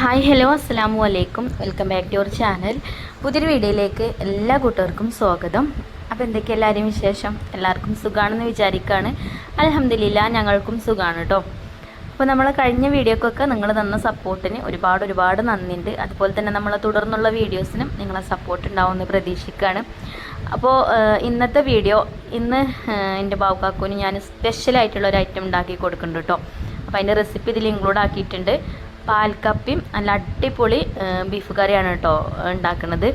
Hi hello അസ്സലാമു അലൈക്കും. Welcome back to your channel. പുതിയൊരു വീഡിയോയിലേക്ക് എല്ലാ കൂട്ടുകാർക്കും സ്വാഗതം. അപ്പോൾ എന്തൊക്കെ എല്ലാവരും വിശേഷം? എല്ലാവർക്കും സുഖമാണെന്ന് വിചാരിക്കുകയാണ്. അൽഹംദുലില്ലാ ഞങ്ങൾക്കും സുഖമാണ് കേട്ടോ. അപ്പോൾ നമ്മൾ കഴിഞ്ഞ വീഡിയോക്കൊക്കെ നിങ്ങൾ തന്ന സപ്പോർട്ടിന് ഒരുപാട് നന്ദിയുണ്ട്. അതുപോലെ തന്നെ നമ്മളെ തുടർന്നുള്ള വീഡിയോസിനും നിങ്ങളെ സപ്പോർട്ട് ഉണ്ടാവുമെന്ന് പ്രതീക്ഷിക്കുകയാണ്. അപ്പോൾ ഇന്നത്തെ വീഡിയോ എൻ്റെ ബാവുക്കാക്കൂന് ഞാൻ സ്പെഷ്യലായിട്ടുള്ളൊരു ഐറ്റം ഉണ്ടാക്കി കൊടുക്കുന്നുണ്ട് കേട്ടോ. അപ്പോൾ അതിൻ്റെ റെസിപ്പി ഇതിൽ ഇൻക്ലൂഡ് ആക്കിയിട്ടുണ്ട്. പാൽക്കപ്പിയും നല്ല അടിപൊളി ബീഫ് കറിയാണ് കേട്ടോ ഉണ്ടാക്കുന്നത്.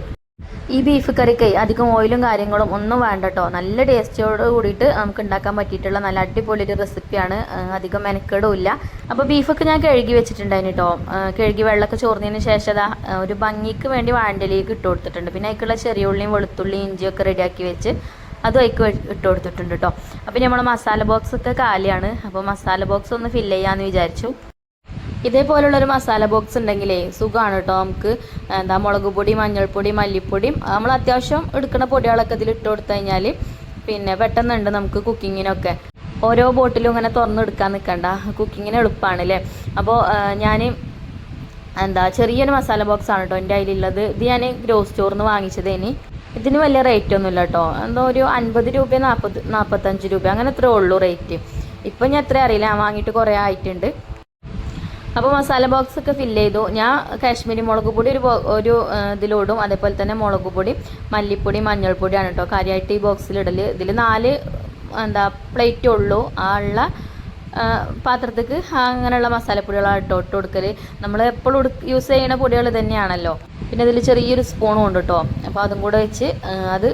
ഈ ബീഫ് കറിക്ക് അധികം ഓയിലും കാര്യങ്ങളും ഒന്നും വേണ്ട കേട്ടോ. നല്ല ടേസ്റ്റോട് കൂടിയിട്ട് നമുക്ക് ഉണ്ടാക്കാൻ പറ്റിയിട്ടുള്ള നല്ല അടിപൊളി ഒരു റെസിപ്പിയാണ്. അധികം മെനക്കേടും ഇല്ല. അപ്പോൾ ബീഫൊക്കെ ഞാൻ കഴുകി വെച്ചിട്ടുണ്ടായിരുന്നു കേട്ടോ. കഴുകി വെള്ളമൊക്കെ ചോർന്നതിന് ശേഷം ഒരു ഭംഗിക്ക് വേണ്ടി വാഴയിലേക്ക് ഇട്ട് കൊടുത്തിട്ടുണ്ട്. പിന്നെ അതിലേക്കുള്ള ചെറിയ ഉള്ളിയും വെളുത്തുള്ളിയും ഇഞ്ചിയൊക്കെ റെഡിയാക്കി വെച്ച് അതും അതിലേക്ക് ഇട്ട് കൊടുത്തിട്ടുണ്ട് കേട്ടോ. അപ്പോൾ നമ്മൾ മസാല ബോക്സൊക്കെ കാലിയാണ്. അപ്പോൾ മസാല ബോക്സ് ഒന്ന് ഫില്ല് ചെയ്യാമെന്ന് വിചാരിച്ചു. ഇതേപോലുള്ളൊരു മസാല ബോക്സ് ഉണ്ടെങ്കിലേ സുഖമാണ് കേട്ടോ. നമുക്ക് മുളക് പൊടി, മഞ്ഞൾപ്പൊടി, മല്ലിപ്പൊടിയും നമ്മൾ അത്യാവശ്യം എടുക്കുന്ന പൊടികളൊക്കെ ഇതിൽ ഇട്ട് കൊടുത്തു കഴിഞ്ഞാൽ പിന്നെ പെട്ടെന്നുണ്ട് നമുക്ക് കുക്കിങ്ങിനൊക്കെ. ഓരോ ബോട്ടിലും ഇങ്ങനെ തുറന്നെടുക്കാൻ നിൽക്കണ്ട, കുക്കിങ്ങിന് എളുപ്പമാണ് അല്ലേ. അപ്പോൾ ഞാൻ ചെറിയൊരു മസാല ബോക്സ് ആണ് കേട്ടോ എൻ്റെ കയ്യിലുള്ളത്. ഇത് ഞാൻ ഗ്രോസ് സ്റ്റോറിൽ നിന്ന് വാങ്ങിച്ചതേനി. ഇതിന് വലിയ റേറ്റ് ഒന്നുമില്ല കേട്ടോ. ഒരു 50 രൂപ 45 രൂപ അങ്ങനെ എത്രയേ ഉള്ളൂ റേറ്റ്. ഇപ്പം ഞാൻ എത്ര അറിയില്ല, ഞാൻ വാങ്ങിയിട്ട് കുറേ ആയിട്ടുണ്ട്. അപ്പോൾ മസാല ബോക്സ് ഒക്കെ ഫില്ല് ചെയ്തു. ഞാൻ കാശ്മീരി മുളക് പൊടി ഒരു ഇതിലോടും, അതേപോലെ തന്നെ മുളക് പൊടി, മല്ലിപ്പൊടി, മഞ്ഞൾപ്പൊടിയാണ് കേട്ടോ കാര്യമായിട്ട് ഈ ബോക്സിലിടൽ. ഇതിൽ 4 പ്ലേറ്റേ ഉള്ളൂ. ആ ഉള്ള പാത്രത്തേക്ക് അങ്ങനെയുള്ള മസാലപ്പൊടികളാണ് കേട്ടോ ഇട്ട് കൊടുക്കൽ. നമ്മൾ എപ്പോഴും യൂസ് ചെയ്യുന്ന പൊടികൾ തന്നെയാണല്ലോ. പിന്നെ ഇതിൽ ചെറിയൊരു സ്പൂണും ഉണ്ട് കേട്ടോ. അപ്പോൾ അതും കൂടെ വെച്ച് അത്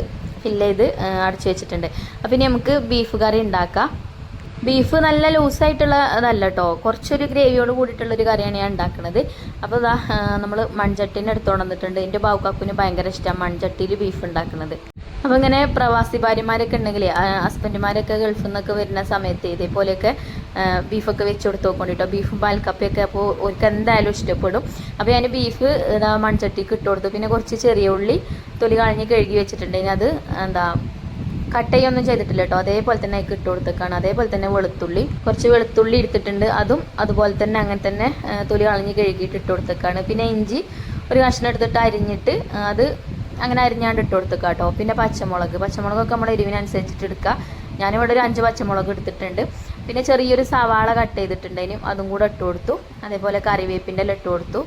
ഫില്ല് ചെയ്ത് അടച്ചു വെച്ചിട്ടുണ്ട്. അപ്പോൾ ഇനി നമുക്ക് ബീഫ് കറി ഉണ്ടാക്കാം. ബീഫ് നല്ല ലൂസായിട്ടുള്ള അതല്ല കേട്ടോ, കുറച്ചൊരു ഗ്രേവിയോട് കൂടിയിട്ടുള്ളൊരു കറിയാണ് ഞാൻ ഉണ്ടാക്കുന്നത്. അപ്പോൾ നമ്മൾ മൺചട്ടീനെ എടുത്തുകൊണ്ട് വന്നിട്ടുണ്ട്. എൻ്റെ ബാവുക്കാക്കുന് ഭയങ്കര ഇഷ്ടമാണ് മൺചട്ടിയിൽ ബീഫ് ഉണ്ടാക്കുന്നത്. അപ്പോൾ ഇങ്ങനെ പ്രവാസി ഭാര്യമാരൊക്കെ ഉണ്ടെങ്കിൽ ഹസ്ബൻഡുമാരൊക്കെ ഗൾഫിൽ നിന്നൊക്കെ വരുന്ന സമയത്ത് ഇതേപോലെയൊക്കെ ബീഫൊക്കെ വെച്ച് കൊടുത്ത് നോക്കൊണ്ടിട്ടോ. ബീഫും പാൽക്കപ്പയൊക്കെ അപ്പോൾ അവർക്ക് എന്തായാലും ഇഷ്ടപ്പെടും. അപ്പോൾ ഞാൻ ബീഫ് മൺചട്ടിക്ക് ഇട്ട് കൊടുത്തു. പിന്നെ കുറച്ച് ചെറിയ ഉള്ളി തൊലി കളഞ്ഞ് കഴുകി വെച്ചിട്ടുണ്ട്. ഇനി അത് കട്ടയൊന്നും ചെയ്തിട്ടില്ല കേട്ടോ. അതേപോലെ തന്നെ അതിൽ ഇട്ട് കൊടുത്തേക്കാണ്. അതേപോലെ തന്നെ കുറച്ച് വെളുത്തുള്ളി എടുത്തിട്ടുണ്ട്. അതും അതുപോലെ തന്നെ അങ്ങനെ തന്നെ തൊലി കളഞ്ഞ് കഴുകിയിട്ട് ഇട്ട് കൊടുത്തേക്കാണ്. പിന്നെ ഇഞ്ചി ഒരു കഷ്ണം എടുത്തിട്ട് അരിഞ്ഞിട്ട് അത് അങ്ങനെ അരിഞ്ഞാണ്ട് ഇട്ട് കൊടുത്തേക്കാം കേട്ടോ. പിന്നെ പച്ചമുളകൊക്കെ നമ്മുടെ എരിവിനനുസരിച്ചിട്ട് എടുക്കുക. ഞാനിവിടെ ഒരു 5 പച്ചമുളക് എടുത്തിട്ടുണ്ട്. പിന്നെ ചെറിയൊരു സവാള കട്ട് ചെയ്തിട്ടുണ്ട്. അതിനും അതും കൂടെ ഇട്ട് കൊടുത്തു. അതേപോലെ കറിവേപ്പിൻ്റെ എല്ലാം ഇട്ട് കൊടുത്തു.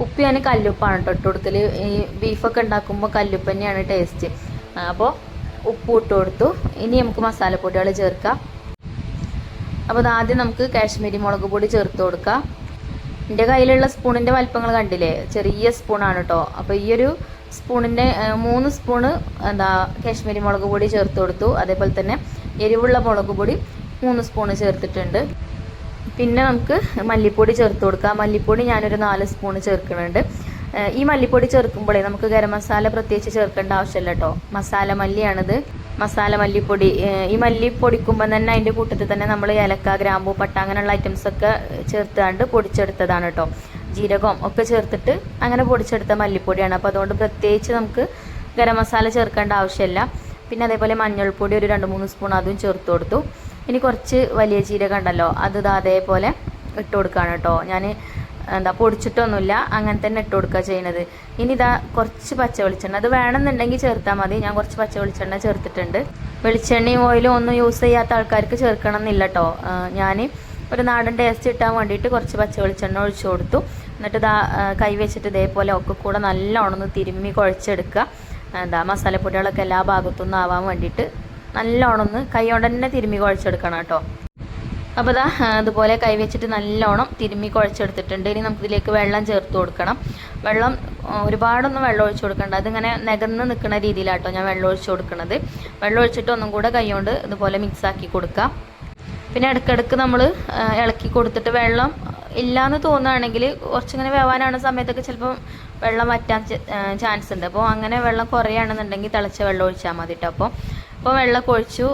ഉപ്പ് ഞാൻ കല്ലുപ്പാണ് കേട്ടോ ഇട്ട് കൊടുക്കൽ. ഈ ബീഫൊക്കെ ഉണ്ടാക്കുമ്പോൾ കല്ലുപ്പ് തന്നെയാണ് ടേസ്റ്റ്. അപ്പോൾ ഉപ്പ് ഇട്ട് കൊടുത്തു. ഇനി നമുക്ക് മസാലപ്പൊടികൾ ചേർക്കാം. അപ്പോൾ ആദ്യം നമുക്ക് കാശ്മീരി മുളക് പൊടി ചേർത്ത് കൊടുക്കാം. എൻ്റെ കയ്യിലുള്ള സ്പൂണിൻ്റെ വലിപ്പങ്ങൾ കണ്ടില്ലേ, ചെറിയ സ്പൂണാണ് കേട്ടോ. അപ്പോൾ ഈ ഒരു സ്പൂണിൻ്റെ 3 സ്പൂണ് കാശ്മീരി മുളക് പൊടി ചേർത്ത് കൊടുത്തു. അതേപോലെ തന്നെ എരിവുള്ള മുളക് പൊടി 3 സ്പൂണ് ചേർത്തിട്ടുണ്ട്. പിന്നെ നമുക്ക് മല്ലിപ്പൊടി ചേർത്ത് കൊടുക്കാം. മല്ലിപ്പൊടി ഞാനൊരു 4 സ്പൂണ് ചേർക്കുന്നുണ്ട്. ഈ മല്ലിപ്പൊടി ചേർക്കുമ്പോഴേ നമുക്ക് ഗരം മസാല പ്രത്യേകിച്ച് ചേർക്കേണ്ട ആവശ്യമില്ല കേട്ടോ. മസാല മല്ലിയാണിത്, മസാല മല്ലിപ്പൊടി. ഈ മല്ലി പൊടിക്കുമ്പോൾ തന്നെ അതിൻ്റെ കൂട്ടത്തിൽ തന്നെ നമ്മൾ ഏലക്ക, ഗ്രാമ്പൂ, പട്ട അങ്ങനെയുള്ള ഐറ്റംസൊക്കെ ചേർത്താണ്ട് പൊടിച്ചെടുത്തതാണ് കേട്ടോ. ജീരകം ഒക്കെ ചേർത്തിട്ട് അങ്ങനെ പൊടിച്ചെടുത്ത മല്ലിപ്പൊടിയാണ്. അപ്പോൾ അതുകൊണ്ട് പ്രത്യേകിച്ച് നമുക്ക് ഗരം മസാല ചേർക്കേണ്ട ആവശ്യമില്ല. പിന്നെ അതേപോലെ മഞ്ഞൾപ്പൊടി ഒരു 2-3 സ്പൂൺ അതും ചേർത്ത് കൊടുത്തു. ഇനി കുറച്ച് വലിയ ജീരകം ഉണ്ടല്ലോ, അത് അതേപോലെ ഇട്ട് കൊടുക്കുകയാണ് കേട്ടോ. ഞാൻ പൊടിച്ചിട്ടൊന്നുമില്ല, അങ്ങനെ തന്നെ ഇട്ട് കൊടുക്കുക ചെയ്യുന്നത്. ഇനി കുറച്ച് പച്ച വെളിച്ചെണ്ണ, അത് വേണമെന്നുണ്ടെങ്കിൽ ചേർത്താൽ മതി. ഞാൻ കുറച്ച് പച്ച വെളിച്ചെണ്ണ ചേർത്തിട്ടുണ്ട്. വെളിച്ചെണ്ണയും ഓയിലും ഒന്നും യൂസ് ചെയ്യാത്ത ആൾക്കാർക്ക് ചേർക്കണം എന്നില്ല കേട്ടോ. ഞാൻ ഒരു നാടൻ ടേസ്റ്റ് കിട്ടാൻ വേണ്ടിയിട്ട് കുറച്ച് പച്ച വെളിച്ചെണ്ണ ഒഴിച്ചു കൊടുത്തു. എന്നിട്ട് കൈ വെച്ചിട്ട് ഇതേപോലെ ഒക്കെ കൂടെ നല്ലോണം ഒന്ന് തിരുമ്മി കുഴച്ചെടുക്കുക. മസാലപ്പൊടികളൊക്കെ എല്ലാ ഭാഗത്തുനിന്നും ആവാൻ വേണ്ടിയിട്ട് നല്ലോണം ഒന്ന് കൈ കൊണ്ട് തന്നെ തിരുമ്മി കുഴച്ചെടുക്കണം കേട്ടോ. അപ്പോൾ അതുപോലെ കൈ വെച്ചിട്ട് നല്ലോണം തിരുമ്മി കുഴച്ചെടുത്തിട്ടുണ്ട്. ഇനി നമുക്കിതിലേക്ക് വെള്ളം ചേർത്ത് കൊടുക്കണം. വെള്ളം ഒരുപാടൊന്നും വെള്ളം ഒഴിച്ചു കൊടുക്കേണ്ട, അതിങ്ങനെ നികന്ന് നിൽക്കുന്ന രീതിയിലാട്ടോ ഞാൻ വെള്ളം ഒഴിച്ചു കൊടുക്കുന്നത്. വെള്ളം ഒഴിച്ചിട്ട് ഒന്നും കൂടെ കൈ കൊണ്ട് ഇതുപോലെ മിക്സാക്കി കൊടുക്കാം. പിന്നെ ഇടയ്ക്കിടയ്ക്ക് നമ്മൾ ഇളക്കി കൊടുത്തിട്ട് വെള്ളം ഇല്ലയെന്ന് തോന്നുകയാണെങ്കിൽ കുറച്ചിങ്ങനെ വേവാനാണ് സമയത്തൊക്കെ ചിലപ്പോൾ വെള്ളം വറ്റാൻ ചാൻസ് ഉണ്ട്. അപ്പോൾ അങ്ങനെ വെള്ളം കുറയുകയാണെന്നുണ്ടെങ്കിൽ തിളച്ച വെള്ളം ഒഴിച്ചാൽ മതി കേട്ടോ. അപ്പോൾ വെള്ളമൊക്കെ ഒഴിച്ചു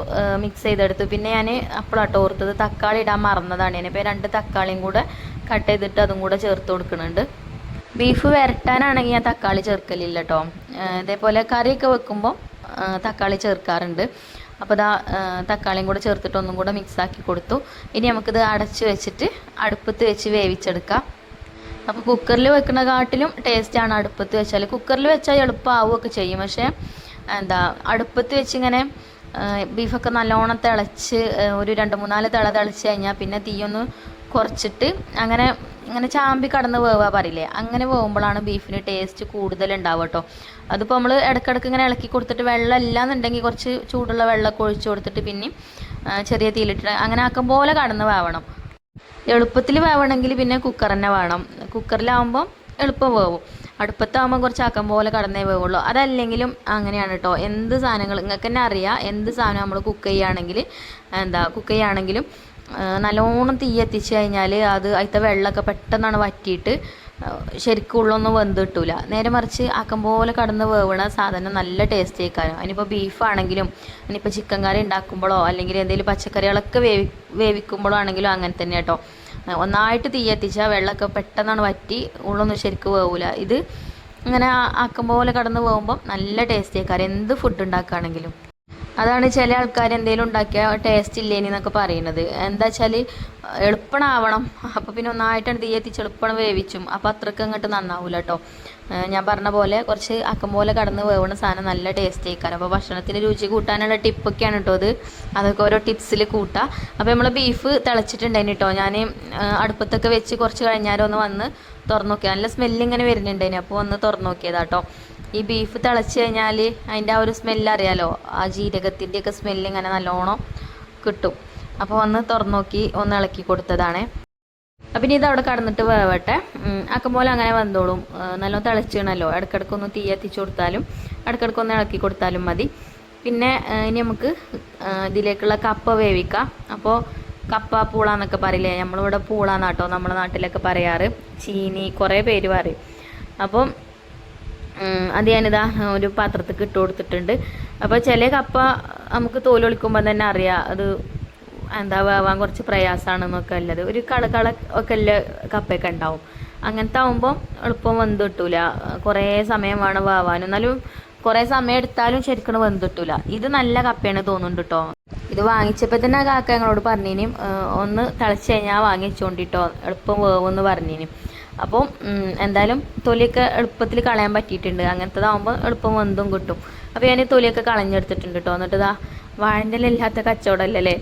മിക്സ് ചെയ്തെടുത്തു. പിന്നെ ഞാൻ അപ്പോഴാട്ടോ ഓർത്തത് തക്കാളി ഇടാൻ മറന്നതാണ്. ഞാനിപ്പോൾ 2 തക്കാളിയും കൂടെ കട്ട് ചെയ്തിട്ട് അതും കൂടെ ചേർത്ത് കൊടുക്കുന്നുണ്ട്. ബീഫ് വരട്ടാനാണെങ്കിൽ ഞാൻ തക്കാളി ചേർക്കലില്ല കേട്ടോ. ഇതേപോലെ കറിയൊക്കെ വെക്കുമ്പോൾ തക്കാളി ചേർക്കാറുണ്ട്. അപ്പോൾ തക്കാളിയും കൂടെ ചേർത്തിട്ട് ഒന്നും കൂടെ മിക്സാക്കി കൊടുത്തു. ഇനി നമുക്കിത് അടച്ച് വെച്ചിട്ട് അടുപ്പത്ത് വെച്ച് വേവിച്ചെടുക്കാം. അപ്പോൾ കുക്കറിൽ വെക്കുന്ന കാട്ടിലും ടേസ്റ്റാണ് അടുപ്പത്ത് വെച്ചാൽ. കുക്കറിൽ വെച്ചാൽ എളുപ്പമാവുകയൊക്കെ ചെയ്യും, പക്ഷേ അടുപ്പത്ത് വെച്ച് ഇങ്ങനെ ബീഫൊക്കെ നല്ലോണം തിളച്ച് ഒരു 2-3 തിള തിളച്ച് കഴിഞ്ഞാൽ പിന്നെ തീയൊന്ന് കുറച്ചിട്ട് ഇങ്ങനെ ചാമ്പി കടന്ന് വേവാ പറയില്ലേ, അങ്ങനെ വേവുമ്പോഴാണ് ബീഫിന് ടേസ്റ്റ് കൂടുതലുണ്ടാവുക കേട്ടോ. അതിപ്പോൾ നമ്മൾ ഇടയ്ക്കിടയ്ക്ക് ഇങ്ങനെ ഇളക്കി കൊടുത്തിട്ട് വെള്ളം ഇല്ലാന്നുണ്ടെങ്കിൽ കുറച്ച് ചൂടുള്ള വെള്ളമൊക്കെ ഒഴിച്ച് കൊടുത്തിട്ട് പിന്നെ ചെറിയ തീയിലിട്ട് അങ്ങനെ ആക്കം പോലെ കടന്ന് വേവണം. എളുപ്പത്തിൽ വേവണമെങ്കിൽ പിന്നെ കുക്കർ തന്നെ വേണം. കുക്കറിലാവുമ്പം എളുപ്പം വേവും. അടുപ്പത്താകുമ്പോൾ കുറച്ച് ആക്കം പോലെ കടന്നേ വേവുള്ളൂ. അതല്ലെങ്കിലും അങ്ങനെയാണ് കേട്ടോ. എന്ത് സാധനങ്ങൾ നിങ്ങൾക്ക് തന്നെ അറിയാം, എന്ത് സാധനം നമ്മൾ കുക്ക് ചെയ്യുകയാണെങ്കിലും നല്ലോണം തീ എത്തിച്ച് കഴിഞ്ഞാൽ അതിലത്തെ വെള്ളമൊക്കെ പെട്ടെന്നാണ് വറ്റിയിട്ട് ശരിക്കും ഉള്ളൊന്നും വെന്ത് കിട്ടൂല. നേരെ മറിച്ച് ആക്കം പോലെ കടന്ന് വേവണ സാധനം നല്ല ടേസ്റ്റ് ആയിക്കാനും. അതിനിപ്പോൾ ബീഫാണെങ്കിലും ഇനിയിപ്പോൾ ചിക്കൻ കറി ഉണ്ടാക്കുമ്പോഴോ അല്ലെങ്കിൽ എന്തെങ്കിലും പച്ചക്കറികളൊക്കെ വേവിക്കുമ്പോഴോ ആണെങ്കിലും അങ്ങനെ തന്നെ കേട്ടോ. ഒന്നായിട്ട് തീ എത്തിച്ചാൽ വെള്ളമൊക്കെ പെട്ടെന്നാണ് വറ്റി ഉള്ളൊന്നും ശരിക്കും വേവൂല. ഇത് ഇങ്ങനെ ആക്കം പോലെ കടന്ന് പോകുമ്പം നല്ല ടേസ്റ്റ് ആയിക്കാരം എന്ത് ഫുഡ് ഉണ്ടാക്കുകയാണെങ്കിലും. അതാണ് ചില ആൾക്കാർ എന്തെങ്കിലും ഉണ്ടാക്കിയാൽ ടേസ്റ്റ് ഇല്ലേനെന്നൊക്കെ പറയുന്നത്. എന്താ വെച്ചാൽ എളുപ്പമാവണം. അപ്പോൾ പിന്നെ ഒന്നായിട്ടാണ് തീ എത്തിച്ച് എളുപ്പം വേവിച്ചും അപ്പോൾ അത്രയ്ക്ക് അങ്ങോട്ട് നന്നാവില്ല കേട്ടോ. ഞാൻ പറഞ്ഞ പോലെ കുറച്ച് ആക്കം പോലെ കടന്ന് വേവണ സാധനം നല്ല ടേസ്റ്റ് ആയിക്കാരം. അപ്പോൾ ഭക്ഷണത്തിന് രുചി കൂട്ടാനുള്ള ടിപ്പൊക്കെയാണ് കേട്ടോ അത്. അതൊക്കെ ഓരോ ടിപ്സിൽ കൂട്ടാം. അപ്പോൾ നമ്മൾ ബീഫ് തിളച്ചിട്ടുണ്ടായിന് കേട്ടോ. ഞാൻ അടുപ്പത്തൊക്കെ വെച്ച് കുറച്ച് കഴിഞ്ഞാലും ഒന്ന് വന്ന് തുറന്നു നോക്കിയാൽ നല്ല സ്മെല്ലിങ്ങനെ വരുന്നുണ്ടായിന്. അപ്പോൾ ഒന്ന് തുറന്നു നോക്കിയതാട്ടോ. ഈ ബീഫ് തിളച്ച് കഴിഞ്ഞാൽ അതിൻ്റെ ആ ഒരു സ്മെല്ല് അറിയാലോ, ആ ജീരകത്തിൻ്റെയൊക്കെ സ്മെല്ല് ഇങ്ങനെ നല്ലോണം കിട്ടും. അപ്പോൾ ഒന്ന് തുറന്നു നോക്കി ഒന്ന് ഇളക്കി കൊടുത്തതാണ്. അപ്പം ഇനി ഇതവിടെ കടന്നിട്ട് വേവട്ടെ. ആക്കം പോലെ അങ്ങനെ വന്നോളും. നല്ലോണം തിളച്ചിണല്ലോ. ഇടയ്ക്കിടയ്ക്കൊന്ന് തീ എത്തിച്ചു കൊടുത്താലും ഇടയ്ക്കിടയ്ക്കൊന്ന് ഇളക്കി കൊടുത്താലും മതി. പിന്നെ ഇനി നമുക്ക് ഇതിലേക്കുള്ള കപ്പ വേവിക്കാം. അപ്പോൾ കപ്പ പൂള എന്നൊക്കെ പറയില്ലേ, നമ്മളിവിടെ പൂള എന്നാട്ടോ നമ്മുടെ നാട്ടിലൊക്കെ പറയാറ്. ചീനി കുറേ പേര് പറയും. അപ്പം അത് ഞാനിതാ ഒരു പാത്രത്തേക്ക് ഇട്ട് കൊടുത്തിട്ടുണ്ട്. അപ്പോൾ ചില കപ്പ നമുക്ക് തോലൊളിക്കുമ്പോൾ തന്നെ അറിയാം അത് വേവാൻ കുറച്ച് പ്രയാസമാണെന്നൊക്കെ ഉള്ളത്. ഒരു കള ഒക്കെ ഉള്ള കപ്പയൊക്കെ ഉണ്ടാവും. അങ്ങനത്തെ ആകുമ്പോൾ എളുപ്പം വെന്ത് കിട്ടൂല. കുറേ സമയം വേണം വേവാനും. എന്നാലും കുറേ സമയം എടുത്താലും ശരിക്കും വെന്ത് കിട്ടൂല. ഇത് നല്ല കപ്പയാണ് തോന്നുന്നുണ്ട് കേട്ടോ. ഇത് വാങ്ങിച്ചപ്പോൾ തന്നെ കാക്ക ഞങ്ങളോട് പറഞ്ഞിനും ഒന്ന് തിളച്ച് കഴിഞ്ഞാൽ വാങ്ങി വെച്ചോണ്ടിട്ടോ എളുപ്പം വേവെന്ന് പറഞ്ഞിനും. അപ്പം എന്തായാലും തൊലിയൊക്കെ എളുപ്പത്തിൽ കളയാൻ പറ്റിയിട്ടുണ്ട്. അങ്ങനത്തതാകുമ്പോൾ എളുപ്പം വെന്തും കിട്ടും. അപ്പോൾ ഞാൻ തൊലിയൊക്കെ കളഞ്ഞെടുത്തിട്ടുണ്ട് കേട്ടോ. എന്നിട്ട് വാഴൻ്റെ ഇല്ലാത്ത കച്ചവടമല്ലേ.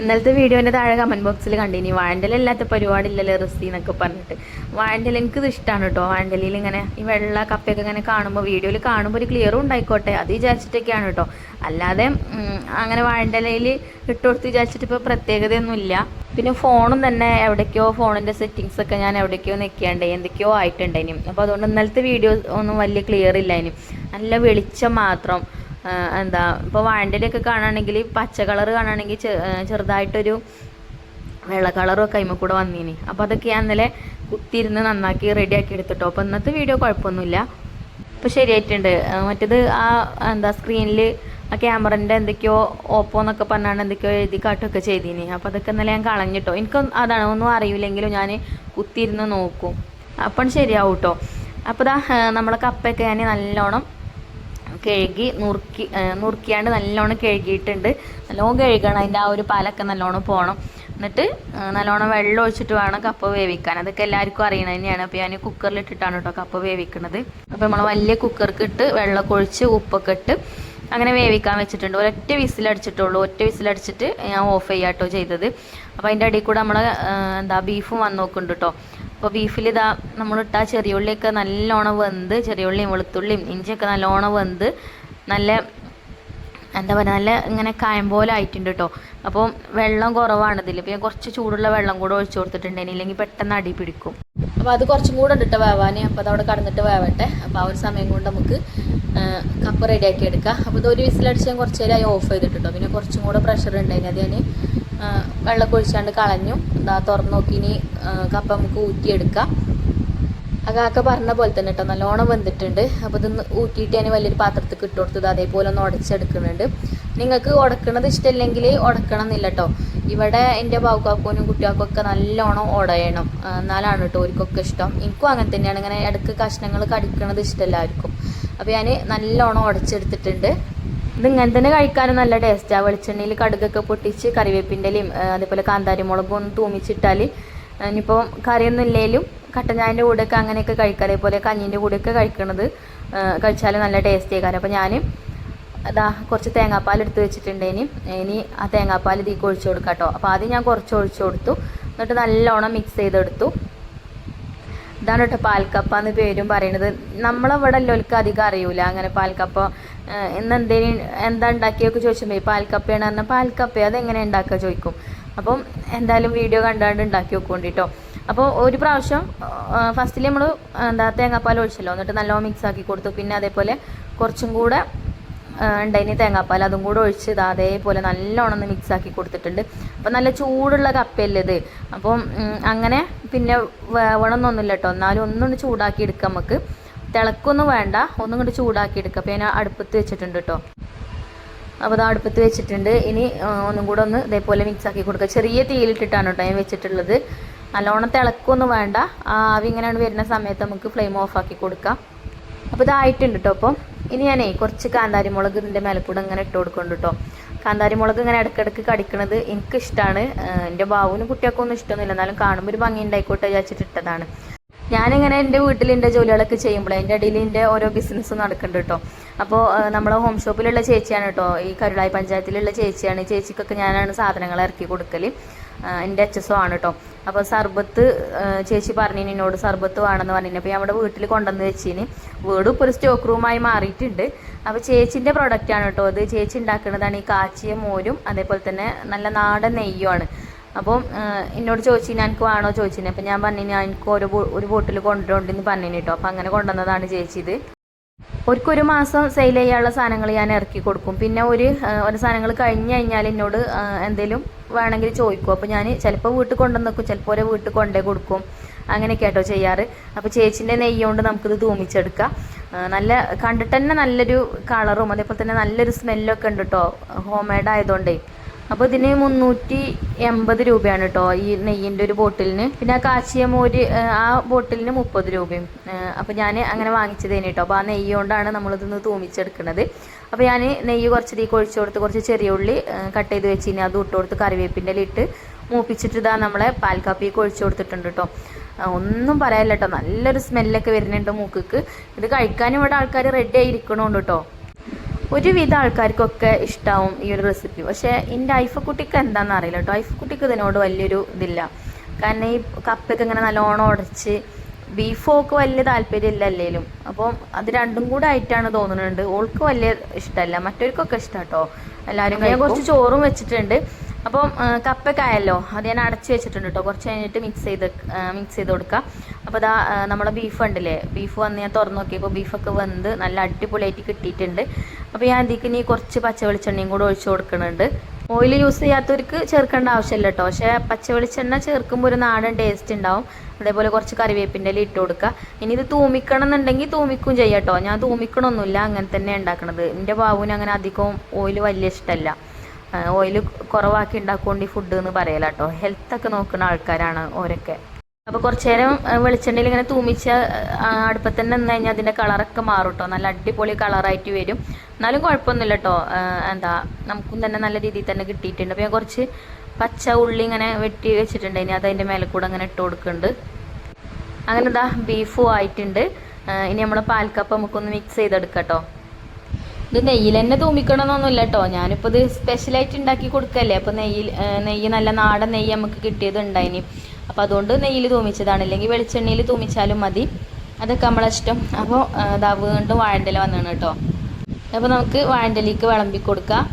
ഇന്നലത്തെ വീഡിയോൻ്റെ താഴെ കമൻറ്റ് ബോക്സിൽ കണ്ടിനി വാഴൻ്റെ ഇല്ലാത്ത പരിപാടിയില്ലല്ലേ റെസിപ്പി എന്നൊക്കെ പറഞ്ഞിട്ട്. വാഴൻ്റെ എനിക്കിത് ഇഷ്ടമാണ് കേട്ടോ. വാഴൻ്റെ ഇങ്ങനെ ഈ വെള്ള കപ്പയൊക്കെ ഇങ്ങനെ കാണുമ്പോൾ വീഡിയോയിൽ കാണുമ്പോൾ ഒരു ക്ലിയറും ഉണ്ടായിക്കോട്ടെ അത് വിചാരിച്ചിട്ടൊക്കെയാണ് കേട്ടോ. അല്ലാതെ അങ്ങനെ വാഴൻ്റെ ഇലയിൽ ഇട്ട് കൊടുത്ത് വിചാരിച്ചിട്ട് ഇപ്പോൾ പ്രത്യേകതയൊന്നുമില്ല. പിന്നെ ഫോണും തന്നെ എവിടേക്കോ ഫോണിൻ്റെ സെറ്റിങ്സൊക്കെ ഞാൻ എവിടേക്കോ നിൽക്കാണ്ടേ എന്തൊക്കെയോ ആയിട്ടുണ്ടായിനി. അപ്പോൾ അതുകൊണ്ട് ഇന്നലത്തെ വീഡിയോ ഒന്നും വലിയ ക്ലിയർ ഇല്ല. ഇനി നല്ല വെളിച്ചം മാത്രം. ഇപ്പോൾ വാഴൻ്റെലൊക്കെ കാണുകയാണെങ്കിൽ പച്ച കളർ കാണുകയാണെങ്കിൽ ചെറുതായിട്ടൊരു വെള്ള കളറൊക്കെ കൈമ കൂടെ വന്നീനി. അപ്പോൾ അതൊക്കെ ഞാൻ ഇന്നലെ കുത്തിയിരുന്ന് നന്നാക്കി റെഡിയാക്കി എടുത്തിട്ടോ. അപ്പോൾ ഇന്നത്തെ വീഡിയോ കുഴപ്പമൊന്നുമില്ല, ഇപ്പോൾ ശരിയായിട്ടുണ്ട്. മറ്റേത് സ്ക്രീനിൽ ആ ക്യാമറൻ്റെ എന്തൊക്കെയോ ഓപ്പോ എന്നൊക്കെ പറഞ്ഞാണ് എന്തൊക്കെയോ എഴുതി കാട്ടുകയൊക്കെ ചെയ്തീനി. അപ്പോൾ അതൊക്കെ ഇന്നലെ ഞാൻ കളഞ്ഞിട്ടോ. അതാണ് ഒന്നും അറിയില്ലെങ്കിലും ഞാൻ കുത്തിയിരുന്ന് നോക്കും, അപ്പം ശരിയാവും കേട്ടോ. അപ്പോൾ നമ്മളെ കപ്പയൊക്കെ ഞാൻ നല്ലോണം കഴുകി നുറുക്കിയാണ്ട് നല്ലോണം കഴുകിയിട്ടുണ്ട്. നല്ലോണം കഴുകണം, അതിൻ്റെ ആ ഒരു പാലൊക്കെ നല്ലോണം പോകണം. എന്നിട്ട് നല്ലോണം വെള്ളം ഒഴിച്ചിട്ട് വേണം കപ്പ വേവിക്കാൻ. അതൊക്കെ എല്ലാവർക്കും അറിയണത് തന്നെയാണ്. അപ്പോൾ ഞാൻ കുക്കറിലിട്ടിട്ടാണ് കേട്ടോ കപ്പ വേവിക്കുന്നത്. അപ്പോൾ നമ്മൾ വലിയ കുക്കർക്ക് ഇട്ട് വെള്ളമൊക്കെ ഒഴിച്ച് ഉപ്പൊക്കെ ഇട്ട് അങ്ങനെ വേവിക്കാൻ വെച്ചിട്ടുണ്ട്. ഒരൊറ്റ വിസിലടിച്ചിട്ടുള്ളൂ. ഒറ്റ വിസിലടിച്ചിട്ട് ഞാൻ ഓഫ് ചെയ്യാട്ടോ ചെയ്തത്. അപ്പോൾ അതിൻ്റെ അടിയിൽ കൂടെ നമ്മൾ ബീഫും വന്ന് നോക്കുന്നുണ്ട് കേട്ടോ. അപ്പോൾ ബീഫിൽ നമ്മളിട്ട ചെറിയുള്ളിയൊക്കെ നല്ലോണം വെന്ത്, ചെറിയുള്ളിയും വെളുത്തുള്ളിയും ഇഞ്ചിയൊക്കെ നല്ലോണം വെന്ത് നല്ല നല്ല ഇങ്ങനെ കായം പോലെ ആയിട്ടുണ്ട് കേട്ടോ. അപ്പോൾ വെള്ളം കുറവാണ് ഇതിൽ. പിന്നെ കുറച്ച് ചൂടുള്ള വെള്ളം കൂടെ ഒഴിച്ചു കൊടുത്തിട്ടുണ്ടെങ്കിൽ ഇല്ലെങ്കിൽ പെട്ടെന്ന് അടി പിടിക്കും. അപ്പോൾ അത് കുറച്ചും കൂടെ ഇട്ടിട്ട് വേവാൻ. അപ്പോൾ അതവിടെ കടന്നിട്ട് വേവട്ടെ. അപ്പോൾ ആ ഒരു സമയം കൊണ്ട് നമുക്ക് കപ്പ റെഡിയാക്കി എടുക്കാം. അപ്പോൾ ഇതൊരു വിസിലടിച്ച് ഞാൻ കുറച്ച് നേരം ഓഫ് ചെയ്തിട്ടുണ്ടോ. പിന്നെ കുറച്ചും കൂടെ പ്രഷർ ഉണ്ടായിന്. അത് ഞാൻ വെള്ളം ഒഴിച്ചാണ്ട് കളഞ്ഞു. തുറന്ന് നോക്കി ഇനി കപ്പ നമുക്ക് ഊറ്റിയെടുക്കാം. ആ കാക്ക പറഞ്ഞ പോലെ തന്നെ കേട്ടോ നല്ലോണം വെന്തിട്ടുണ്ട്. അപ്പോൾ ഇതൊന്ന് ഊറ്റിയിട്ട് ഞാൻ വലിയൊരു പാത്രത്തിൽ ഇട്ട് കൊടുത്തത് അതേപോലെ ഒന്ന് ഉടച്ചെടുക്കുന്നുണ്ട്. നിങ്ങൾക്ക് ഉടക്കണത് ഇഷ്ടമില്ലെങ്കിൽ ഉടക്കണം എന്നില്ല കേട്ടോ. ഇവിടെ എൻ്റെ ബാവുക്കാക്കൂനും കുട്ടികൾക്കൊക്കെ നല്ലോണം ഉടയണം, എന്നാലാണ് കേട്ടോ അവർക്കൊക്കെ ഇഷ്ടം. എനിക്കും അങ്ങനെ തന്നെയാണ്. ഇങ്ങനെ ഇടയ്ക്ക് കഷ്ണങ്ങൾ കടിക്കണത് ഇഷ്ടമല്ലായിരിക്കും. അപ്പോൾ ഞാൻ നല്ലോണം ഉടച്ചെടുത്തിട്ടുണ്ട്. ഇത് ഇങ്ങനെ തന്നെ കഴിക്കാനും നല്ല ടേസ്റ്റാണ്. വെളിച്ചെണ്ണയിൽ കടുകൊക്കെ പൊട്ടിച്ച് കറിവേപ്പിൻ്റെലയും അതേപോലെ കാന്താരി മുളകും ഒന്ന് തൂമിച്ചിട്ടാൽ ഇനിയിപ്പോൾ കറിയൊന്നും ഇല്ലെങ്കിലും കട്ടൻ ചായൻ്റെ കൂടെയൊക്കെ അങ്ങനെയൊക്കെ കഴിക്കുക, അതേപോലെ കഞ്ഞീൻ്റെ കൂടെയൊക്കെ കഴിച്ചാൽ നല്ല ടേസ്റ്റ് ആയിക്കാരം. അപ്പോൾ ഞാൻ അതാ കുറച്ച് തേങ്ങാപ്പാൽ എടുത്ത് വെച്ചിട്ടുണ്ട്. ഇനി ആ തേങ്ങാപ്പാൽ ഇതിലേക്ക് ഒഴിച്ചു കൊടുക്കാം കേട്ടോ. അപ്പോൾ ആദ്യം ഞാൻ കുറച്ച് ഒഴിച്ചു കൊടുത്തു, എന്നിട്ട് നല്ലോണം മിക്സ് ചെയ്തെടുത്തു. ഇതാണ് കേട്ടോ പാൽക്കപ്പ എന്ന് പേരും പറയുന്നത്. നമ്മളവിടെ എല്ലാവർക്കും അധികം അറിയൂല അങ്ങനെ പാൽക്കപ്പ ഇന്ന് എന്താ ഉണ്ടാക്കിയൊക്കെ ചോദിച്ചുമ്പോൾ പാൽക്കപ്പയാണ് പറഞ്ഞാൽ പാൽക്കപ്പ അതെങ്ങനെ ഉണ്ടാക്കുക ചോദിക്കും. അപ്പം എന്തായാലും വീഡിയോ കണ്ടാണ്ട് ഉണ്ടാക്കി വെക്കൊണ്ടിട്ടോ. അപ്പോൾ ഒരു പ്രാവശ്യം ഫസ്റ്റിൽ നമ്മൾ തേങ്ങാപ്പാൽ ഒഴിച്ചല്ലോ, എന്നിട്ട് നല്ലോണം മിക്സ് ആക്കി കൊടുത്തു. പിന്നെ അതേപോലെ കുറച്ചും കൂടെ ഉണ്ടായിന് തേങ്ങാപ്പാൽ, അതും കൂടെ ഒഴിച്ച് അതേപോലെ നല്ലോണം ഒന്ന് മിക്സ് ആക്കി കൊടുത്തിട്ടുണ്ട്. അപ്പം നല്ല ചൂടുള്ള കപ്പയല്ലേ ഇത്. അപ്പം അങ്ങനെ പിന്നെ വേവണമെന്നൊന്നുമില്ല കേട്ടോ, എന്നാലും ഒന്നുകൊണ്ട് ചൂടാക്കി എടുക്കാം. നമുക്ക് തിളക്കൊന്നും വേണ്ട, ഒന്നും കൊണ്ട് ചൂടാക്കി എടുക്കാം. അപ്പോൾ ഞാൻ അടുപ്പത്ത് വെച്ചിട്ടുണ്ട് കേട്ടോ. അപ്പോൾ അത് അടുപ്പത്ത് വെച്ചിട്ടുണ്ട്. ഇനി ഒന്നും കൂടെ ഒന്ന് ഇതേപോലെ മിക്സ് ആക്കി കൊടുക്കുക. ചെറിയ തീയിലിട്ടിട്ടാണ് കേട്ടോ ഞാൻ വെച്ചിട്ടുള്ളത്. നല്ലോണം തിളക്കൊന്നും വേണ്ട, ആവി ഇങ്ങനെയാണ് വരുന്ന സമയത്ത് നമുക്ക് ഫ്ലെയിം ഓഫ് ആക്കി കൊടുക്കാം. അപ്പോൾ ഇതായിട്ടുണ്ട് കേട്ടോ. അപ്പം ഇനി ഞാനേ കുറച്ച് കാന്താരി മുളക് ഇതിൻ്റെ മേലക്കൂടെ ഇങ്ങനെ ഇട്ട് കൊടുക്കുന്നുണ്ട് കേട്ടോ. കാന്താരി മുളക് ഇങ്ങനെ ഇടയ്ക്കിടയ്ക്ക് കടിക്കണത് എനിക്കിഷ്ടമാണ്. എൻ്റെ ബാവുവിനും കുട്ടിയൊക്കെ ഒന്നും ഇഷ്ടമൊന്നുമില്ല, എന്നാലും കാണുമ്പോൾ ഒരു ഭംഗി ഉണ്ടായിക്കോട്ടെ വിചാരിച്ചിട്ട് ഇട്ടതാണ്. ഞാനിങ്ങനെ എൻ്റെ വീട്ടിൽ എൻ്റെ ജോലികളൊക്കെ ചെയ്യുമ്പോൾ അതിൻ്റെ ഇടയിൽ എൻ്റെ ഓരോ ബിസിനസ് നടക്കുന്നുണ്ട് കേട്ടോ. അപ്പോൾ നമ്മളെ ഹോം ഷോപ്പിലുള്ള ചേച്ചിയാണ് കേട്ടോ, ഈ കരുളായി പഞ്ചായത്തിലുള്ള ചേച്ചിയാണ്. ചേച്ചിക്കൊക്കെ ഞാനാണ് സാധനങ്ങൾ ഇറക്കി കൊടുക്കൽ, എൻ്റെ HSO ആണ് കേട്ടോ. അപ്പോൾ സർബത്ത് ചേച്ചി പറഞ്ഞിന് എന്നോട് സർബത്ത് വേണമെന്ന് പറഞ്ഞിന്. അപ്പോൾ നമ്മുടെ വീട്ടിൽ കൊണ്ടുവന്ന് വെച്ചിന്. വീടും ഇപ്പോൾ ഒരു സ്റ്റോക്ക് റൂമായി മാറിയിട്ടുണ്ട്. അപ്പോൾ ചേച്ചിൻ്റെ പ്രൊഡക്റ്റാണ് കേട്ടോ അത്. ചേച്ചി ഉണ്ടാക്കുന്നതാണ് ഈ കാച്ചിയ മോരും അതേപോലെ തന്നെ നല്ല നാടൻ നെയ്യുമാണ്. അപ്പം എന്നോട് ചോദിച്ചിന് എനിക്ക് വേണോ ചോദിച്ചിന്. അപ്പം ഞാൻ പറഞ്ഞിന് എനിക്ക് ഒരു ബോട്ടിൽ കൊണ്ടുവരണ്ടെന്ന് പറഞ്ഞിന് കേട്ടോ. അപ്പം അങ്ങനെ കൊണ്ടുവന്നതാണ് ചേച്ചി ഇത്. ഒരു മാസം സെയിൽ ചെയ്യാനുള്ള സാധനങ്ങൾ ഞാൻ ഇറക്കി കൊടുക്കും. പിന്നെ ഒരു സാധനങ്ങൾ കഴിഞ്ഞ് കഴിഞ്ഞാൽ എന്നോട് എന്തെങ്കിലും വേണമെങ്കിൽ ചോദിക്കും. അപ്പോൾ ഞാൻ ചിലപ്പോൾ വീട്ടിൽ കൊണ്ടുവന്ന് വെക്കും, ചിലപ്പോൾ ഒരു വീട്ടിൽ കൊണ്ടേ കൊടുക്കും. അങ്ങനെയൊക്കെ കേട്ടോ ചെയ്യാറ്. അപ്പോൾ ചേച്ചിൻ്റെ നെയ്യ് കൊണ്ട് നമുക്കിത് തൂമിച്ചെടുക്കാം. നല്ല കണ്ടിട്ട് തന്നെ നല്ലൊരു കളറും അതേപോലെ തന്നെ നല്ലൊരു സ്മെല്ലൊക്കെ ഉണ്ട് കേട്ടോ, ഹോം മെയ്ഡ് ആയതുകൊണ്ടേ. അപ്പോൾ ഇതിന് 380 രൂപയാണ് കേട്ടോ ഈ നെയ്യിൻ്റെ ഒരു ബോട്ടിലിന്. പിന്നെ ആ കാച്ചിയ മോര് ആ ബോട്ടിലിന് 30 രൂപയും. അപ്പോൾ ഞാൻ അങ്ങനെ വാങ്ങിച്ചതേനെ കേട്ടോ. അപ്പോൾ ആ നെയ്യ് കൊണ്ടാണ് നമ്മളിതൊന്ന് തൂമിച്ചെടുക്കുന്നത്. അപ്പോൾ ഞാൻ നെയ്യ് കുറച്ച് ഇതിലേക്ക് ഒഴിച്ചു കൊടുത്ത് കുറച്ച് ചെറിയ ഉള്ളി കട്ട് ചെയ്ത് വെച്ചിന് അത് ഇട്ട് കൊടുത്ത് കറിവേപ്പിൻ്റെ ഇട്ട് മൂപ്പിച്ചിട്ട് ഇതാ നമ്മളെ പാൽക്കാപ്പിയൊക്കെ ഒഴിച്ചു കൊടുത്തിട്ടുണ്ട് കേട്ടോ. ഒന്നും പറയാനില്ല കേട്ടോ, നല്ലൊരു സ്മെല്ലൊക്കെ വരുന്നുണ്ട് മൂക്കിക്ക്. ഇത് കഴിക്കാനും ഇവിടെ ആൾക്കാർ റെഡി ആയിരിക്കണോണ്ട് കേട്ടോ. ഒരുവിധ ആൾക്കാർക്കൊക്കെ ഇഷ്ടമാവും ഈ ഒരു റെസിപ്പി. പക്ഷേ എൻ്റെ ഐഫക്കുട്ടിക്ക് എന്താണെന്ന് അറിയില്ല കേട്ടോ. ഐഫക്കുട്ടിക്ക് ഇതിനോട് വലിയൊരു ഇതില്ല. കാരണം ഈ കപ്പൊക്കെ ഇങ്ങനെ നല്ലോണം ഉടച്ച് ബീഫൊക്കെ വലിയ താല്പര്യമില്ല അല്ലേലും. അപ്പം അത് രണ്ടും കൂടെ ആയിട്ടാണ് തോന്നുന്നുണ്ട്. ഓൾക്ക് വലിയ ഇഷ്ടമല്ല, മറ്റവർക്കൊക്കെ ഇഷ്ടം കേട്ടോ. എല്ലാവരും ഞാൻ കുറച്ച് ചോറും വെച്ചിട്ടുണ്ട്. അപ്പം കപ്പൊക്കെ ആയല്ലോ, അത് ഞാൻ അടച്ച് വെച്ചിട്ടുണ്ട് കേട്ടോ. കുറച്ച് കഴിഞ്ഞിട്ട് മിക്സ് ചെയ്ത് കൊടുക്കുക. അപ്പോൾ അതാ നമ്മുടെ ബീഫ് ഉണ്ടല്ലേ, ബീഫ് വന്ന് ഞാൻ തുറന്ന് നോക്കിയപ്പോൾ ബീഫൊക്കെ വെന്ത് നല്ല അടിപൊളിയായിട്ട് കിട്ടിയിട്ടുണ്ട്. അപ്പോൾ ഞാൻ ഇതിലേക്ക് ഇനി കുറച്ച് പച്ച വെളിച്ചെണ്ണയും കൂടെ ഒഴിച്ച് കൊടുക്കുന്നുണ്ട്. ഓയിൽ യൂസ് ചെയ്യാത്തവർക്ക് ചേർക്കേണ്ട ആവശ്യമില്ല കേട്ടോ. പക്ഷേ പച്ച വെളിച്ചെണ്ണ ചേർക്കുമ്പോൾ ഒരു നാടൻ ടേസ്റ്റ് ഉണ്ടാവും. അതേപോലെ കുറച്ച് കറിവേപ്പിൻ്റെ ഇട്ട് കൊടുക്കുക. ഇനി ഇത് തൂമിക്കണം എന്നുണ്ടെങ്കിൽ തൂമിക്കും ചെയ്യാം കേട്ടോ. ഞാൻ തൂമിക്കണമൊന്നുമില്ല, അങ്ങനെ തന്നെ ഉണ്ടാക്കണത്. എൻ്റെ ബാബുവിന് അങ്ങനെ അധികം ഓയിൽ വലിയ ഇഷ്ടമല്ല. ഓയിൽ കുറവാക്കി ഉണ്ടാക്കുകൊണ്ട് ഈ ഫുഡ് എന്ന് പറയല കേട്ടോ. ഹെൽത്തൊക്കെ നോക്കുന്ന ആൾക്കാരാണ് ഓരൊക്കെ. അപ്പോൾ കുറച്ച് നേരം വെളിച്ചെണ്ണയിൽ ഇങ്ങനെ തൂമിച്ച് അടുപ്പത്ത് തന്നെ നിന്ന് കഴിഞ്ഞാൽ അതിൻ്റെ കളറൊക്കെ മാറും കേട്ടോ. നല്ല അടിപൊളി കളറായിട്ട് വരും. എന്നാലും കുഴപ്പമൊന്നുമില്ല കേട്ടോ. നമുക്കും തന്നെ നല്ല രീതിയിൽ തന്നെ കിട്ടിയിട്ടുണ്ട്. അപ്പോൾ ഞാൻ കുറച്ച് പച്ച ഉള്ളി ഇങ്ങനെ വെട്ടി വെച്ചിട്ടുണ്ട്. ഇനി അത് അതിൻ്റെ മേലെ കൂടെ അങ്ങനെ ഇട്ട് കൊടുക്കുന്നുണ്ട്. അങ്ങനെ ഇതാ ബീഫും ആയിട്ടുണ്ട്. ഇനി നമ്മൾ പാൽക്കപ്പ് നമുക്കൊന്ന് മിക്സ് ചെയ്തെടുക്കാം കേട്ടോ. ഇത് നെയ്യിൽ തന്നെ തൂമിക്കണമെന്നൊന്നുമില്ല കേട്ടോ. ഞാനിപ്പോൾ ഇത് സ്പെഷ്യലായിട്ട് ഉണ്ടാക്കി കൊടുക്കല്ലേ. അപ്പോൾ നെയ്യ് നല്ല നാടൻ നെയ്യ് നമുക്ക് കിട്ടിയത് ഉണ്ടായിനി. അപ്പോൾ അതുകൊണ്ട് നെയ്യിൽ തൂമിച്ചതാണ്. അല്ലെങ്കിൽ വെളിച്ചെണ്ണയിൽ തൂമിച്ചാലും മതി, അതൊക്കെ നമ്മളെ ഇഷ്ടം. അപ്പോൾ ഇതാ വീണ്ടും വാഴൻ്റെ വന്നാണ് കേട്ടോ. അപ്പോൾ നമുക്ക് വാഴൻ്റെലേക്ക് വിളമ്പി കൊടുക്കാം.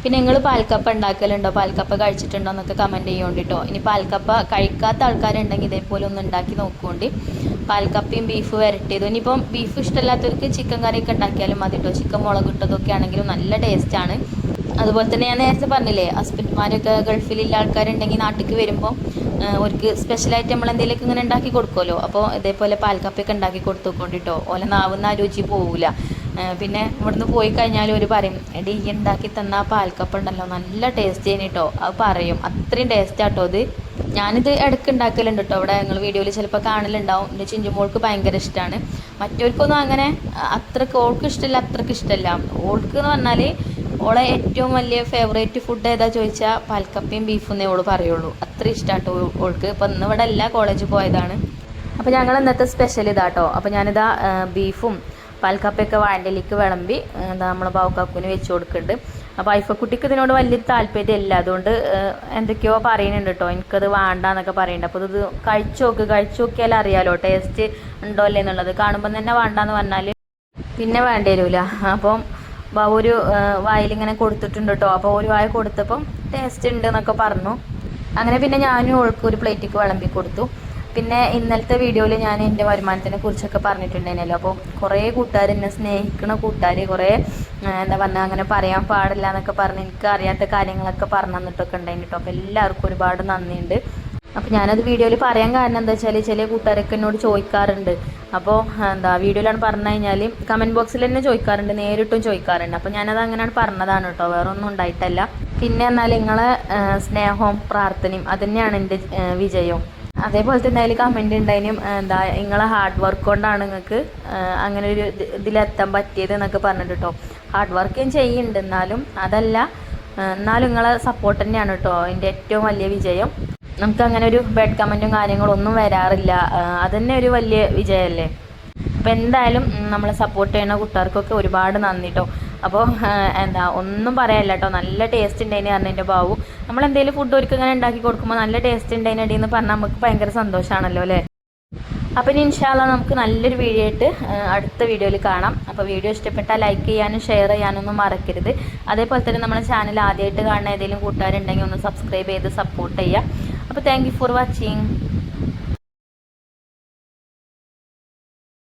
പിന്നെ നിങ്ങൾ പാൽക്കപ്പ ഉണ്ടാക്കലുണ്ടോ, പാൽക്കപ്പ കഴിച്ചിട്ടുണ്ടോ എന്നൊക്കെ കമൻറ്റ് ചെയ്യുകൊണ്ട് കേട്ടോ. ഇനി പാൽക്കപ്പ കഴിക്കാത്ത ആൾക്കാരുണ്ടെങ്കിൽ ഇതേപോലെ ഒന്ന് ഉണ്ടാക്കി നോക്കുകൊണ്ട്. പാൽക്കപ്പയും ബീഫ് വരട്ടിയതും. ഇനിയിപ്പം ബീഫ് ഇഷ്ടമില്ലാത്തവർക്ക് ചിക്കൻ കറിയൊക്കെ ഉണ്ടാക്കിയാലും മതി കേട്ടോ. ചിക്കൻ മുളക് ഇട്ടതൊക്കെ ആണെങ്കിലും നല്ല ടേസ്റ്റാണ്. അതുപോലെ തന്നെ ഞാൻ നേരത്തെ പറഞ്ഞില്ലേ, ഹസ്ബൻഡ്മാരൊക്കെ ഗൾഫിലുള്ള ആൾക്കാരുണ്ടെങ്കിൽ നാട്ടിലേക്ക് വരുമ്പോൾ അവർക്ക് സ്പെഷ്യലായിട്ട് നമ്മൾ എന്തെങ്കിലുമൊക്കെ ഇങ്ങനെ ഉണ്ടാക്കി കൊടുക്കുമല്ലോ. അപ്പോൾ ഇതേപോലെ പാൽക്കപ്പയൊക്കെ ഉണ്ടാക്കി കൊടുത്തുകൊണ്ടിട്ടോ. ഓലെ നാവുന്ന ആ രുചി പോവില്ല. പിന്നെ ഇവിടുന്ന് പോയി കഴിഞ്ഞാൽ ഒരു പറയും, എടി ഈ ഉണ്ടാക്കി തന്ന പാൽക്കപ്പ ഉണ്ടല്ലോ നല്ല ടേസ്റ്റ് ചെയ്യുന്നു കേട്ടോ. അത് പറയും, അത്രയും ടേസ്റ്റാട്ടോ ഇത്. ഞാനിത് ഇടയ്ക്ക് ഉണ്ടാക്കലുണ്ട് കേട്ടോ. ഇവിടെ നിങ്ങൾ വീഡിയോയിൽ ചിലപ്പോൾ കാണലുണ്ടാവും. എൻ്റെ ചിഞ്ചുമോൾക്ക് ഭയങ്കര ഇഷ്ടമാണ്. മറ്റവർക്കൊന്നും അങ്ങനെ അത്രയ്ക്ക് ഓൾക്ക് ഇഷ്ടമില്ല, അത്രയ്ക്ക് ഇഷ്ടമല്ല. ഓൾക്ക് എന്ന് പറഞ്ഞാൽ ഓളെ ഏറ്റവും വലിയ ഫേവറേറ്റ് ഫുഡ് ഏതാ ചോദിച്ചാൽ പാൽക്കപ്പയും ബീഫെന്നേ ഓള് പറയുള്ളൂ. അത്ര ഇഷ്ടമാട്ടോ ഓൾക്ക്. ഇപ്പം ഇന്ന് ഇവിടെ എല്ലാ കോളേജിൽ പോയതാണ്. അപ്പോൾ ഞങ്ങൾ ഇന്നത്തെ സ്പെഷ്യൽ ഇതാട്ടോ. അപ്പോൾ ഞാനിതാ ബീഫും പാൽക്കപ്പയൊക്കെ വാഴയിലേക്ക് വിളമ്പി എന്താ നമ്മളെ ബാവുക്കാക്കുവിന് വെച്ച് കൊടുക്കുന്നുണ്ട്. അപ്പോൾ ഐഫക്കുട്ടിക്ക് ഇതിനോട് വലിയ താല്പര്യമില്ല, അതുകൊണ്ട് എന്തൊക്കെയോ പറയുന്നുണ്ട് കേട്ടോ, എനിക്കത് വേണ്ടാന്നൊക്കെ പറയുന്നുണ്ട്. അപ്പോൾ ഇത് കഴിച്ചു നോക്കിയാൽ അറിയാലോ ടേസ്റ്റ് ഉണ്ടോ അല്ലേ എന്നുള്ളത്. കാണുമ്പോൾ തന്നെ വേണ്ടാന്ന് പറഞ്ഞാൽ പിന്നെ വേണ്ടി വരില്ല. അപ്പം ബാബു ഒരു വായിലിങ്ങനെ കൊടുത്തിട്ടുണ്ട് കേട്ടോ. അപ്പോൾ ഒരു വായ കൊടുത്തപ്പം ടേസ്റ്റ് ഉണ്ട് എന്നൊക്കെ പറഞ്ഞു. അങ്ങനെ പിന്നെ ഞാനും ഓൾക്ക് ഒരു പ്ലേറ്റിക്ക് വിളമ്പി കൊടുത്തു. പിന്നെ ഇന്നലത്തെ വീഡിയോയിൽ ഞാൻ എൻ്റെ വരുമാനത്തിനെ കുറിച്ചൊക്കെ പറഞ്ഞിട്ടുണ്ടായിരുന്നല്ലോ. അപ്പോൾ കുറേ കൂട്ടുകാർ, എന്നെ സ്നേഹിക്കുന്ന കൂട്ടുകാർ കുറേ എന്താ പറഞ്ഞാൽ അങ്ങനെ പറയാൻ പാടില്ല എന്നൊക്കെ പറഞ്ഞ് എനിക്ക് അറിയാത്ത കാര്യങ്ങളൊക്കെ പറഞ്ഞു തന്നിട്ടൊക്കെ ഉണ്ടായിരുന്നു കേട്ടോ. അപ്പോൾ എല്ലാവർക്കും ഒരുപാട് നന്ദിയുണ്ട്. അപ്പോൾ ഞാനത് വീഡിയോയിൽ പറയാൻ കാരണം എന്താ വെച്ചാൽ ചില കൂട്ടുകാരൊക്കെ എന്നോട് ചോദിക്കാറുണ്ട്. അപ്പോൾ എന്താ വീഡിയോയിലാണ് പറഞ്ഞു കഴിഞ്ഞാൽ കമൻറ്റ് ബോക്സിൽ തന്നെ ചോദിക്കാറുണ്ട്, നേരിട്ടും ചോദിക്കാറുണ്ട്. അപ്പോൾ ഞാനത് അങ്ങനെയാണ് പറഞ്ഞതാണ് കേട്ടോ, വേറെ ഒന്നും ഉണ്ടായിട്ടല്ല. പിന്നെ എന്നാൽ നിങ്ങളെ സ്നേഹവും പ്രാർത്ഥനയും അതുതന്നെയാണ് എൻ്റെ വിജയവും. അതേപോലെ തന്നെ അതിൽ കമൻറ്റ് ഉണ്ടായും എന്താ നിങ്ങളെ ഹാർഡ് വർക്ക് കൊണ്ടാണ് നിങ്ങൾക്ക് അങ്ങനെ ഒരു ഇതിലെത്താൻ പറ്റിയത് എന്നൊക്കെ പറഞ്ഞിട്ട് കേട്ടോ. ഹാർഡ് വർക്ക് ഞാൻ ചെയ്യുന്നുണ്ട്, എന്നാലും നിങ്ങളെ സപ്പോർട്ട് തന്നെയാണ് കേട്ടോ എൻ്റെ ഏറ്റവും വലിയ വിജയം. നമുക്ക് അങ്ങനെ ഒരു ബാഡ് കമൻറ്റും കാര്യങ്ങളും ഒന്നും വരാറില്ല, അതുതന്നെ ഒരു വലിയ വിജയമല്ലേ. അപ്പോൾ എന്തായാലും നമ്മളെ സപ്പോർട്ട് ചെയ്യുന്ന കൂട്ടുകാർക്കൊക്കെ ഒരുപാട് നന്ദി കേട്ടോ. അപ്പോൾ എന്താ ഒന്നും പറയാനില്ല കേട്ടോ, നല്ല ടേസ്റ്റ് ഉണ്ടായിന് പറഞ്ഞു എൻ്റെ ബാബു. നമ്മളെന്തെങ്കിലും ഫുഡ് ഒരിക്കൽ ഇങ്ങനെ ഉണ്ടാക്കി കൊടുക്കുമ്പോൾ നല്ല ടേസ്റ്റ് ഉണ്ടായിനടി എന്ന് പറഞ്ഞാൽ നമുക്ക് ഭയങ്കര സന്തോഷമാണല്ലോ അല്ലേ. അപ്പോൾ ഇനി ഇൻഷാ അല്ലാഹ് നമുക്ക് നല്ലൊരു വീഡിയോ ആയിട്ട് അടുത്ത വീഡിയോയിൽ കാണാം. അപ്പോൾ വീഡിയോ ഇഷ്ടപ്പെട്ടാൽ ലൈക്ക് ചെയ്യാനും ഷെയർ ചെയ്യാനൊന്നും മറക്കരുത്. അതേപോലെ തന്നെ നമ്മുടെ ചാനൽ ആദ്യമായിട്ട് കാണുന്ന ഏതെങ്കിലും കൂട്ടുകാരുണ്ടെങ്കിൽ ഒന്ന് സബ്സ്ക്രൈബ് ചെയ്ത് സപ്പോർട്ട് ചെയ്യുക. അപ്പോൾ താങ്ക് യു ഫോർ വാച്ചിങ്.